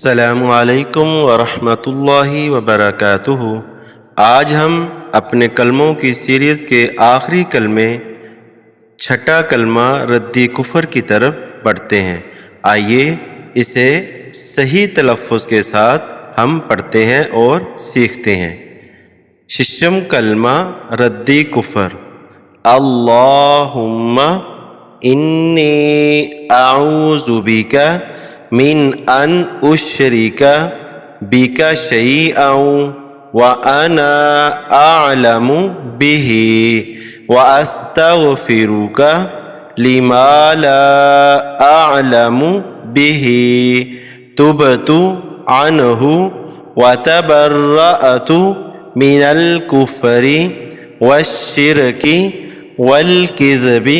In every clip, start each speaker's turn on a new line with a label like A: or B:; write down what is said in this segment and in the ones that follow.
A: अस्सलामु अलैकुम वरहमतुल्लाहि वबरकातुहू। आज हम अपने कलमों की सीरीज़ के आखिरी कलमे छठा कलमा रद्दी कुफ़र की तरफ बढ़ते हैं। आइए इसे सही तलफ़्फ़ुज़ के साथ हम पढ़ते हैं और सीखते हैं। शिशम कलमा रद्दी कुफ़र। अल्लाहुम्मा इन्नी अऊज़ु बिका मिन अन उश्रिका बिका शैअन व अना अअलमु बिही व अस्तग़फिरुका लिमा ला अअलमु बिही तुबतु अन्हु व तबर्रअतु मिनल कुफ़्रि वश्शिरकि वल किज़्बि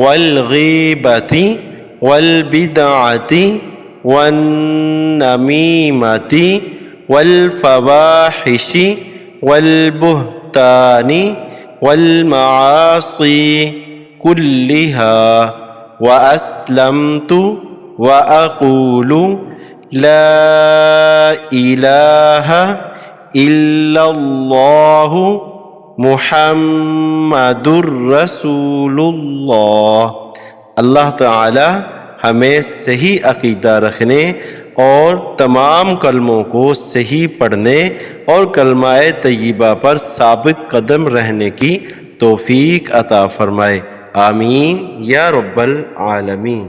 A: वल गीबति वल बिदअति वन्नमीमति वल फ़वाहिशि वल बुहतानि वल मआसी कुल्लिहा व अस्लमतु व अक़ूलु ला इलाहा इल्लल्लाहु मुहम्मदुर रसूलुल्लाह। अल्लाह ताला हमें सही अक़ीदा रखने और तमाम कलमों को सही पढ़ने और कलमाए तय्यबा पर साबित कदम रहने की तौफ़ीक अता फ़रमाए। आमीन या रब्बल आलमीन।